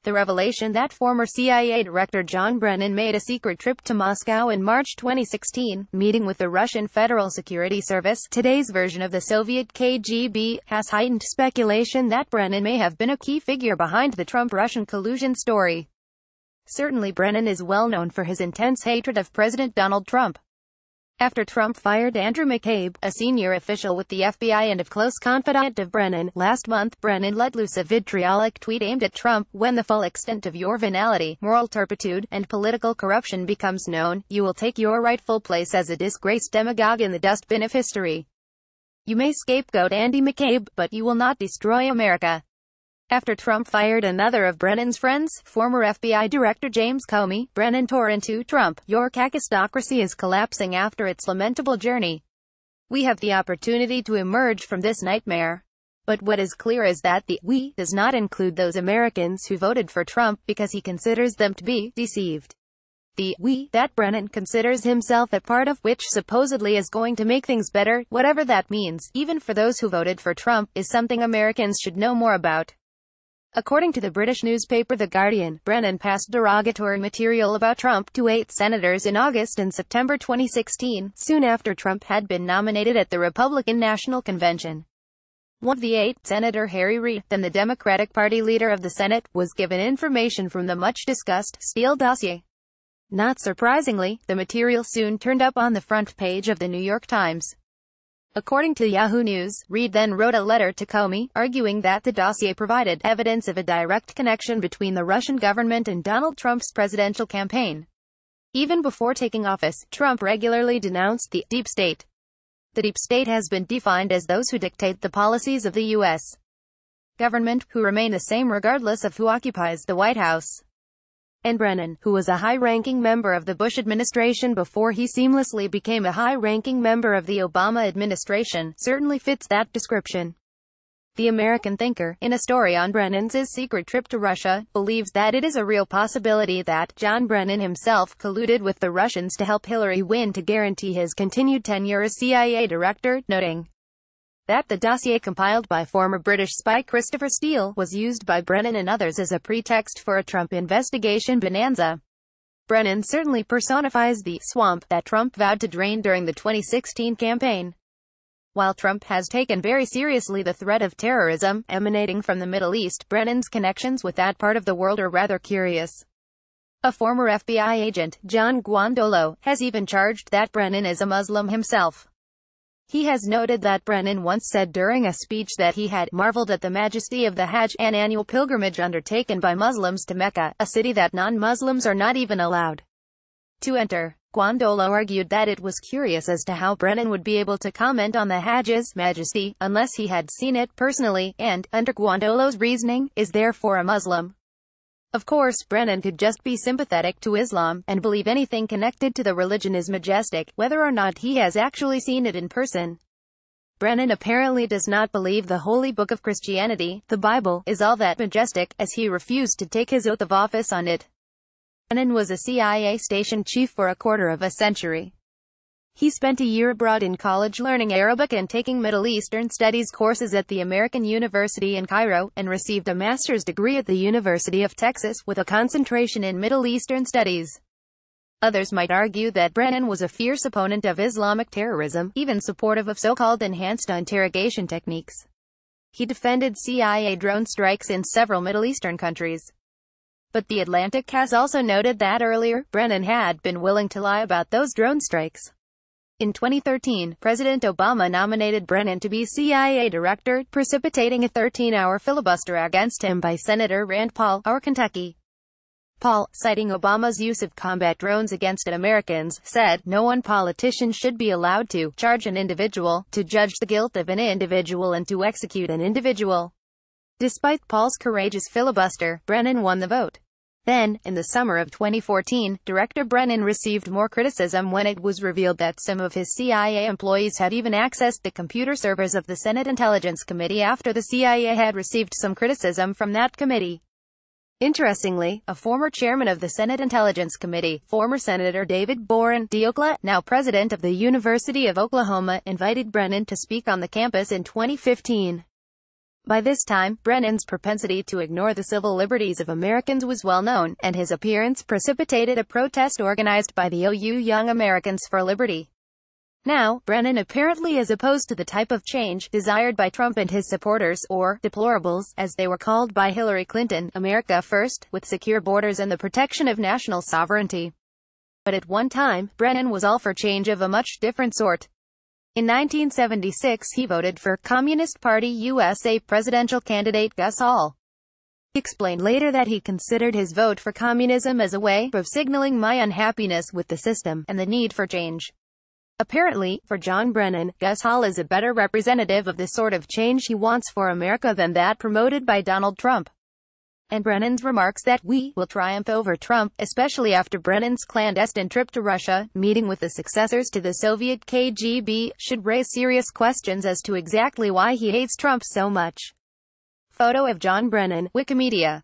the revelation that former CIA Director John Brennan made a secret trip to Moscow in March 2016, meeting with the Russian Federal Security Service, today's version of the Soviet KGB, has heightened speculation that Brennan may have been a key figure behind the Trump-Russian collusion story. Certainly Brennan is well known for his intense hatred of President Donald Trump. After Trump fired Andrew McCabe, a senior official with the FBI and a close confidant of Brennan, last month, Brennan let loose a vitriolic tweet aimed at Trump. When the full extent of your venality, moral turpitude, and political corruption becomes known, you will take your rightful place as a disgraced demagogue in the dustbin of history. You may scapegoat Andy McCabe, but you will not destroy America. After Trump fired another of Brennan's friends, former FBI Director James Comey, Brennan tore into Trump. Your kakistocracy is collapsing after its lamentable journey. We have the opportunity to emerge from this nightmare. But what is clear is that the "we" does not include those Americans who voted for Trump because he considers them to be deceived. The "we" that Brennan considers himself a part of, which supposedly is going to make things better, whatever that means, even for those who voted for Trump, is something Americans should know more about. According to the British newspaper The Guardian, Brennan passed derogatory material about Trump to 8 senators in August and September 2016, soon after Trump had been nominated at the Republican National Convention. One of the 8, Senator Harry Reid, then the Democratic Party leader of the Senate, was given information from the much-discussed Steele dossier. Not surprisingly, the material soon turned up on the front page of the New York Times. According to Yahoo News, Reid then wrote a letter to Comey, arguing that the dossier provided evidence of a direct connection between the Russian government and Donald Trump's presidential campaign. Even before taking office, Trump regularly denounced the deep state. The deep state has been defined as those who dictate the policies of the U.S. government, who remain the same regardless of who occupies the White House. And Brennan, who was a high-ranking member of the Bush administration before he seamlessly became a high-ranking member of the Obama administration, certainly fits that description. The American Thinker, in a story on Brennan's secret trip to Russia, believes that it is a real possibility that John Brennan himself colluded with the Russians to help Hillary win to guarantee his continued tenure as CIA director, noting that the dossier compiled by former British spy Christopher Steele was used by Brennan and others as a pretext for a Trump investigation bonanza. Brennan certainly personifies the swamp that Trump vowed to drain during the 2016 campaign. While Trump has taken very seriously the threat of terrorism emanating from the Middle East, Brennan's connections with that part of the world are rather curious. A former FBI agent, John Guandolo, has even charged that Brennan is a Muslim himself. He has noted that Brennan once said during a speech that he had marveled at the majesty of the Hajj, an annual pilgrimage undertaken by Muslims to Mecca, a city that non-Muslims are not even allowed to enter. Guandolo argued that it was curious as to how Brennan would be able to comment on the Hajj's majesty, unless he had seen it personally, and, under Guandolo's reasoning, is therefore a Muslim. Of course, Brennan could just be sympathetic to Islam, and believe anything connected to the religion is majestic, whether or not he has actually seen it in person. Brennan apparently does not believe the holy book of Christianity, the Bible, is all that majestic, as he refused to take his oath of office on it. Brennan was a CIA station chief for a quarter of a century. He spent a year abroad in college learning Arabic and taking Middle Eastern Studies courses at the American University in Cairo, and received a master's degree at the University of Texas, with a concentration in Middle Eastern Studies. Others might argue that Brennan was a fierce opponent of Islamic terrorism, even supportive of so-called enhanced interrogation techniques. He defended CIA drone strikes in several Middle Eastern countries. But The Atlantic has also noted that earlier, Brennan had been willing to lie about those drone strikes. In 2013, President Obama nominated Brennan to be CIA director, precipitating a 13-hour filibuster against him by Senator Rand Paul, of Kentucky. Paul, citing Obama's use of combat drones against Americans, said, "No one politician should be allowed to charge an individual, to judge the guilt of an individual and to execute an individual." Despite Paul's courageous filibuster, Brennan won the vote. Then, in the summer of 2014, Director Brennan received more criticism when it was revealed that some of his CIA employees had even accessed the computer servers of the Senate Intelligence Committee after the CIA had received some criticism from that committee. Interestingly, a former chairman of the Senate Intelligence Committee, former Senator David Boren Diokla, now president of the University of Oklahoma, invited Brennan to speak on the campus in 2015. By this time, Brennan's propensity to ignore the civil liberties of Americans was well known, and his appearance precipitated a protest organized by the OU Young Americans for Liberty. Now, Brennan apparently is opposed to the type of change desired by Trump and his supporters, or deplorables, as they were called by Hillary Clinton, America First, with secure borders and the protection of national sovereignty. But at one time, Brennan was all for change of a much different sort. In 1976 he voted for Communist Party USA presidential candidate Gus Hall. He explained later that he considered his vote for communism as a way of signaling my unhappiness with the system, and the need for change. Apparently, for John Brennan, Gus Hall is a better representative of the sort of change he wants for America than that promoted by Donald Trump. And Brennan's remarks that we will triumph over Trump, especially after Brennan's clandestine trip to Russia, meeting with the successors to the Soviet KGB, should raise serious questions as to exactly why he hates Trump so much. Photo of John Brennan, Wikimedia.